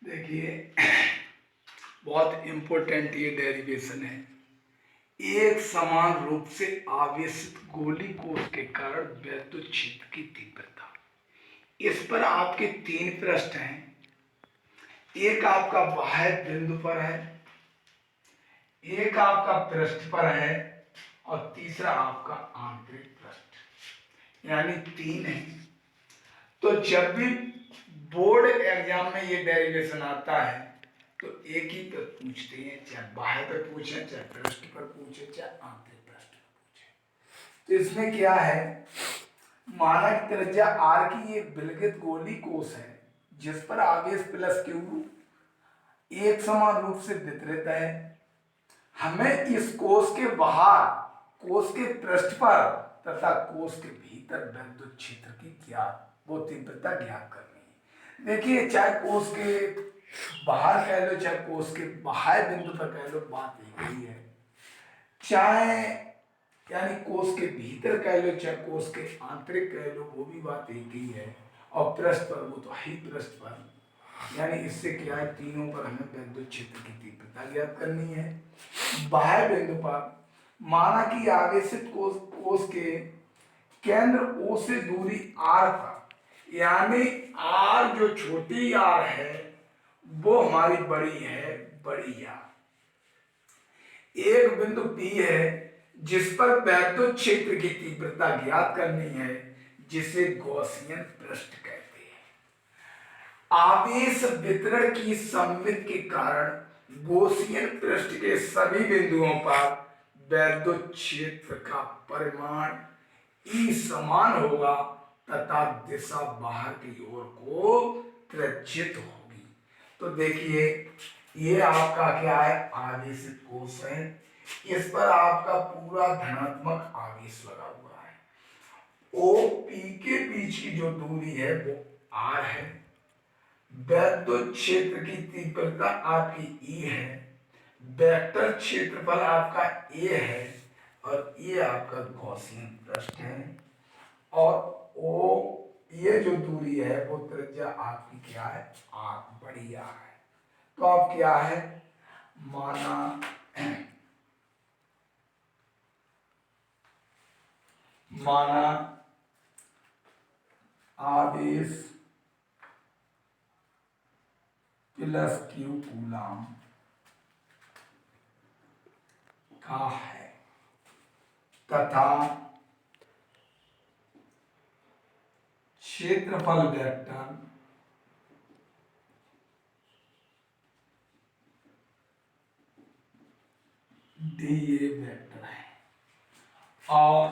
देखिए, बहुत इम्पोर्टेंट ये डेरिवेशन है। एक समान रूप से आवेशित गोली कोश के कारण वैद्युत क्षेत्र की तीव्रता। इस पर आपके तीन पृष्ठ हैं। एक आपका बाह्य बिंदु पर है, एक आपका पृष्ठ पर है और तीसरा आपका आंतरिक पृष्ठ, यानी तीन है। तो जब भी बोर्ड एग्जाम में ये डेरिवेशन आता है तो एक ही पर पूछते हैं, चाहे बाह्य पर पूछे, चाहे पृष्ठ पर पूछे, चाहे आंतरिक पृष्ठ पर पूछे। तो इसमें क्या है, मानक त्रिज्या आर की एक विलगित गोली कोश है जिस पर आवेश प्लस क्यू एक समान रूप से वितरित है। हमें इस कोश के बाहर, कोश के पृष्ठ पर तथा कोश के भीतर विद्युत क्षेत्र की वो तीव्रता ज्ञात करनी है। देखिए, चाहे कोश के बाहर कह लो, चाहे कोश के बाह्य बिंदु पर कह लो, बात एक ही है। चाहे यानी कोश के भीतर कह लो, चाहे कोश के आंतरिक कह लो, वो भी बात एक ही है। और पृष्ठ पर, वो तो ही पृष्ठ पर, यानी इससे क्या है, तीनों पर हमें विद्युत क्षेत्र की तीव्रता ज्ञात करनी है। बाह्य बिंदु पर माना कि आवेशित कोश के केंद्र ओ से दूरी आर पर, यानी आर जो छोटी आर है वो हमारी बड़ी है, बड़ी आर। एक बिंदु पी है जिस पर वैद्युत क्षेत्र की तीव्रता ज्ञात करनी है, जिसे गॉसियन पृष्ठ कहते हैं। आवेश वितरण की सममित के कारण गॉसियन पृष्ठ के सभी बिंदुओं पर वैद्युत क्षेत्र का परिमाण ई समान होगा तथा दिशा बाहर की ओर को प्रचित होगी। तो देखिए, ये आपका क्या है, आवेशित कोश है। इस पर आपका पूरा धनात्मक आवेश लगा हुआ है। ओ पी के बीच की जो दूरी है वो आर है। वैद्युत क्षेत्र की तीव्रता आपकी ई है। वेक्टर क्षेत्रफल आपका ए है और ये आपका गॉसियन पृष्ठ है। और ओ, ये जो दूरी है वो त्रिज्या आपकी क्या है, आर, बड़ी आर है। तो अब क्या है, माना आवेश प्लस क्यू कूलम का है तथा क्षेत्रफल वेक्टर डी ए वेक्टर है और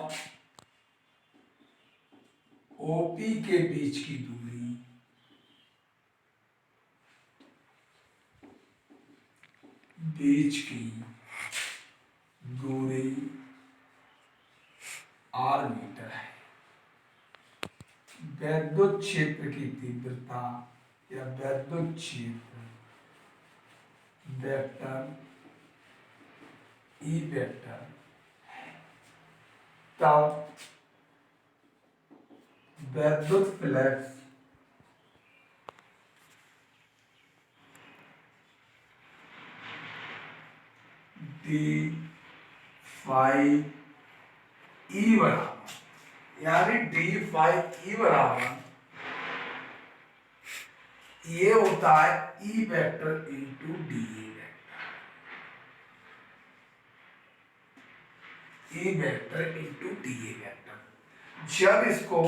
ओपी के बीच की दूरी आर मीटर है। वैद्युत क्षेत्र की तीव्रता या वैद्युत क्षेत्र वेक्टर ई वेक्टर है। तब वैद्युत फ्लक्स डी फाई ई बराबर, यानी डी फाई ई बराबर ये होता है ई vector into D A vector, E vector into D A vector. जब इसको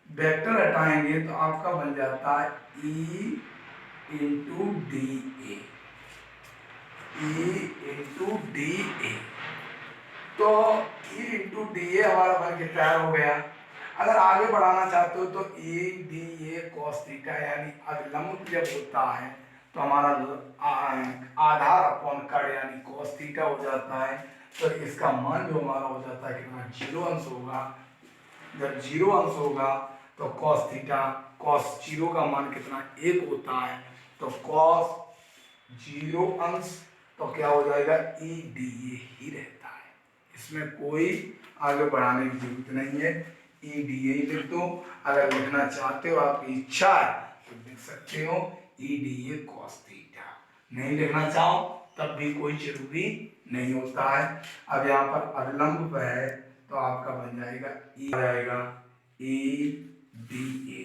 वेक्टर हटाएंगे तो आपका बन जाता है E into D A, E into D A. तो ई इंटू डी ए हमारा बन के तैयार हो गया। अगर आगे बढ़ाना चाहते हो तो ई डी ए कॉस थीटा, यानी अभिलंब जब होता है तो हमारा आधार अपॉन कड़ यानी कॉस थीटा हो जाता है। तो इसका मान जो हमारा हो जाता है कितना, 0 अंश होगा। जब 0 अंश होगा तो कॉस थीटा, कॉस 0 का मान कितना, 1 होता है। तो कॉस 0 अंश तो क्या हो जाएगा, ई डी ए ही रहता है। इसमें कोई आगे बढ़ाने की जरूरत नहीं है, ई डी ए लिख दो। अगर लिखना चाहते हो, आपकी इच्छा है तो लिख सकते हो ई डी ए कॉस थीटा। नहीं लिखना चाहो तब भी कोई जरूरी नहीं होता है। अब यहाँ पर अवलंब है तो आपका बन जाएगा ई डी ए।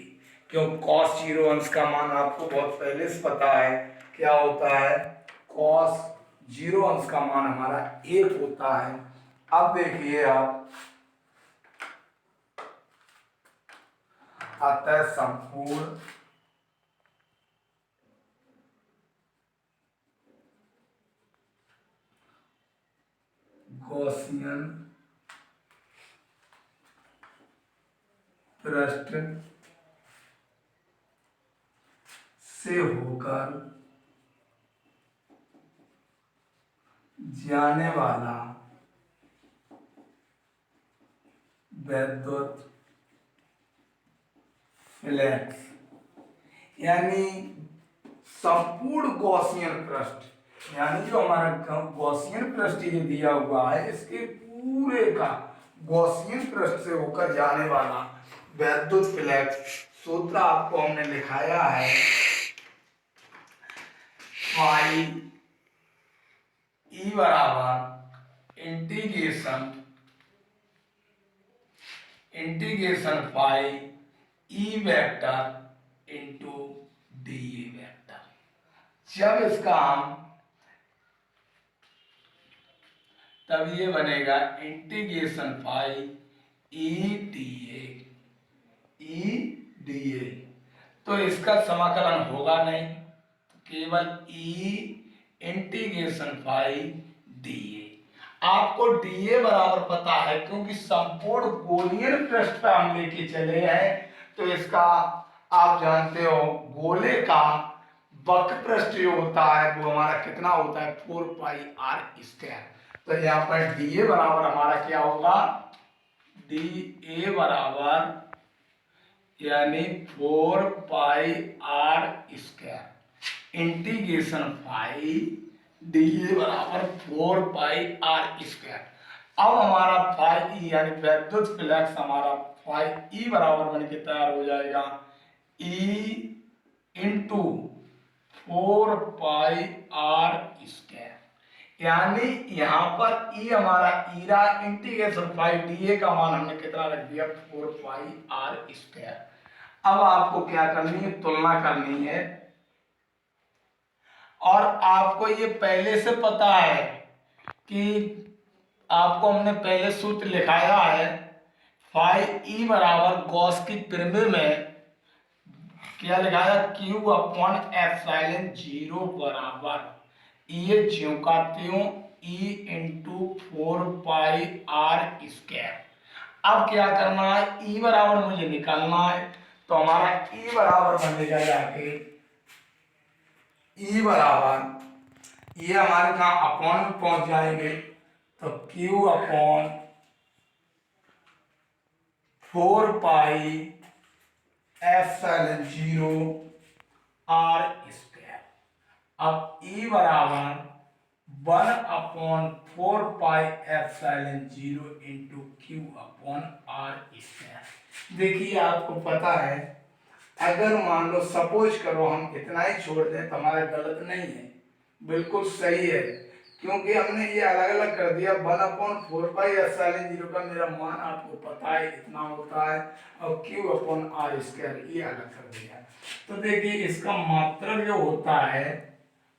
क्यों? कॉस जीरो अंश का मान आपको बहुत पहले से पता है क्या होता है, कॉस जीरो अंश का मान हमारा 1 होता है। अब देखिए आप, अतः संपूर्ण गॉसियन पृष्ठ से होकर जाने वाला वैद्युत फ्लक्स, यानी संपूर्ण गॉसियन पृष्ठ, यानी जो हमारा गॉसियन पृष्ठ ये दिया हुआ है इसके पूरे का गॉसियन पृष्ठ से होकर जाने वाला वैद्युत फ्लक्स, सूत्र आपको हमने लिखाया है फाई ई बराबर integration phi E vector into D A vector. जब इसका हम, तब ये बनेगा integration phi E D A. तो इसका समाकलन होगा नहीं, केवल E integration phi D A. आपको डी ए बराबर पता है क्योंकि संपूर्ण गोलीय पृष्ठ पे हम लेके चले हैं, तो इसका आप जानते हो गोले का वक्र पृष्ठ जो होता है वो हमारा कितना होता है 4 पाई आर स्क्वायर। तो यहाँ पर डी ए बराबर हमारा क्या होगा, डी ए बराबर यानी 4 pi are square integration phi D A बराबर 4 पाई आर स्क्वायर। अब हमारा फाई ई यानी वैद्युत फ्लक्स हमारा फाई ई बराबर बन के तैयार हो जाएगा E into 4 pi are square, यानी यहाँ पर ई हमारा ईरा इंटीग्रेशन फाई डी ए का मान हमने कितना रख दिया 4 पाई आर स्क्वायर। अब आपको क्या करनी है, तुलना करनी है, और आपको ये पहले से पता है कि आपको हमने पहले सूत्र लिखाया है फाई ई बराबर गॉस की परिमेय में क्या लिखाया, क्यू अपॉन एप्सिलॉन जीरो बराबर ये ज्यों का त्यों E into 4 pi are square. अब क्या करना है, ई बराबर मुझे निकालना है, तो हमारा ई बराबर बनेगा जाके ई बराबर ये हमारे कहाँ अपॉन में पहुंच जाएंगे, तो Q upon 4 pi epsilon zero R square. अब ई बराबर 1 upon 4 pi epsilon zero into Q upon R square. देखिए आपको पता है, अगर मान लो सपोज करो हम इतना ही छोड़ दें तो हमारा गलत नहीं है, बिल्कुल सही है, क्योंकि हमने ये अलग अलग कर दिया। 1/4 पाई एप्सिलॉन जीरो का मेरा मान आपको पता है इतना होता है, और Q अपॉन आर स्क्वायर ये अलग कर दिया। तो देखिए इसका मात्रक जो होता है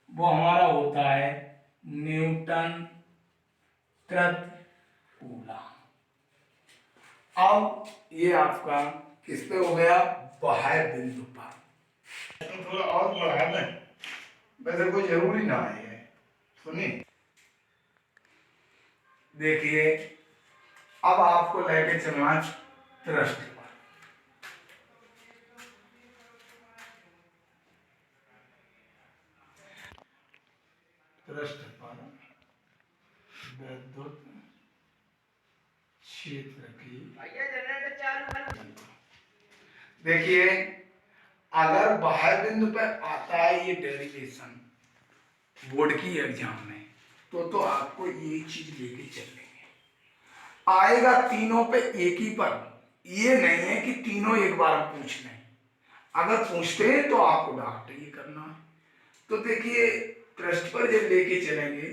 वो हमारा होता है न्यूटन प्रति कूलम। अब ये आपका किस पे हो गया, बाह्य बिंदु पर। तो थोड़ा और बढ़ा लें, वैसे कोई जरूरी ना है, सुनिए। देखिए अब आपको लेके चलना पृष्ठ पर, पृष्ठ पर विद्युत क्षेत्र की। देखिए अगर बाह्य बिंदु पर आता है ये डेरिवेशन बोर्ड की एग्जाम में, तो आपको ये चीज लेके चलेंगे, आएगा तीनों पे एक ही पर। ये नहीं है कि तीनों एक बार पूछ लें, अगर पूछते हैं तो आपको डॉक्टर ये करना है। तो देखिए पृष्ठ पर जब लेके चलेंगे,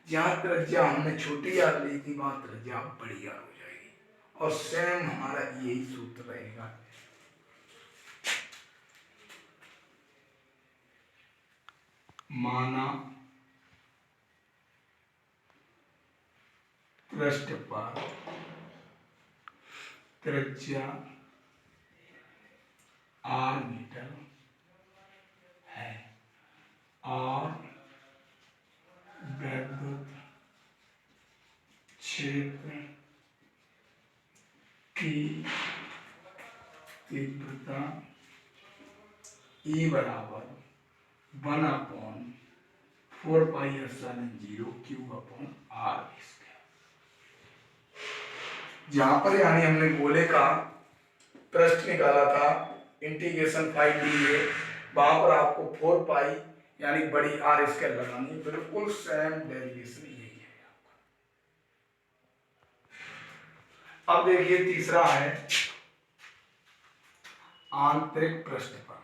जहां त्रिज्या हमने छोटी आर ली थी वहां त्रिज्या बड़ी आर हो जाएगी, और सेम हमारा यही सूत्र रहेगा। माना पृष्ठ पर त्रिज्या आर मीटर है और विद्युत क्षेत्र की तीव्रता E बराबर 1/4πε0 Q/R। जहां पर यानी हमने गोले का पृष्ठ निकाला था इंटीग्रेशन 5 वहां पर आपको 4 पाई यानी बड़ी आर स्क्वायर लगानी, बिल्कुल सेम डेरिवेशन यही है आपका। अब देखिए तीसरा है आंतरिक पृष्ठ पर।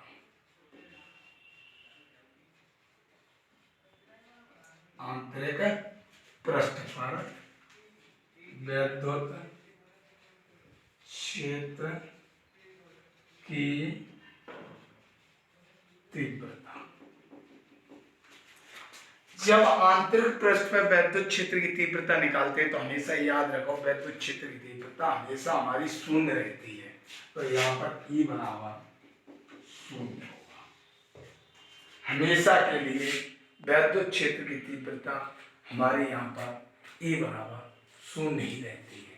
आंतरिक पृष्ठ पर विद्युत क्षेत्र की तीव्रता। जब आंतरिक पृष्ठ पर विद्युत क्षेत्र की तीव्रता निकालते हैं तो हमेशा याद रखो विद्युत क्षेत्र की तीव्रता हमेशा हमारी शून्य रहती है, तो यहाँ पर E बराबर शून्य होगा। हमेशा के लिए विद्युत क्षेत्र की तीव्रता हमारे यहाँ पर E बराबर शून्य ही रहती है।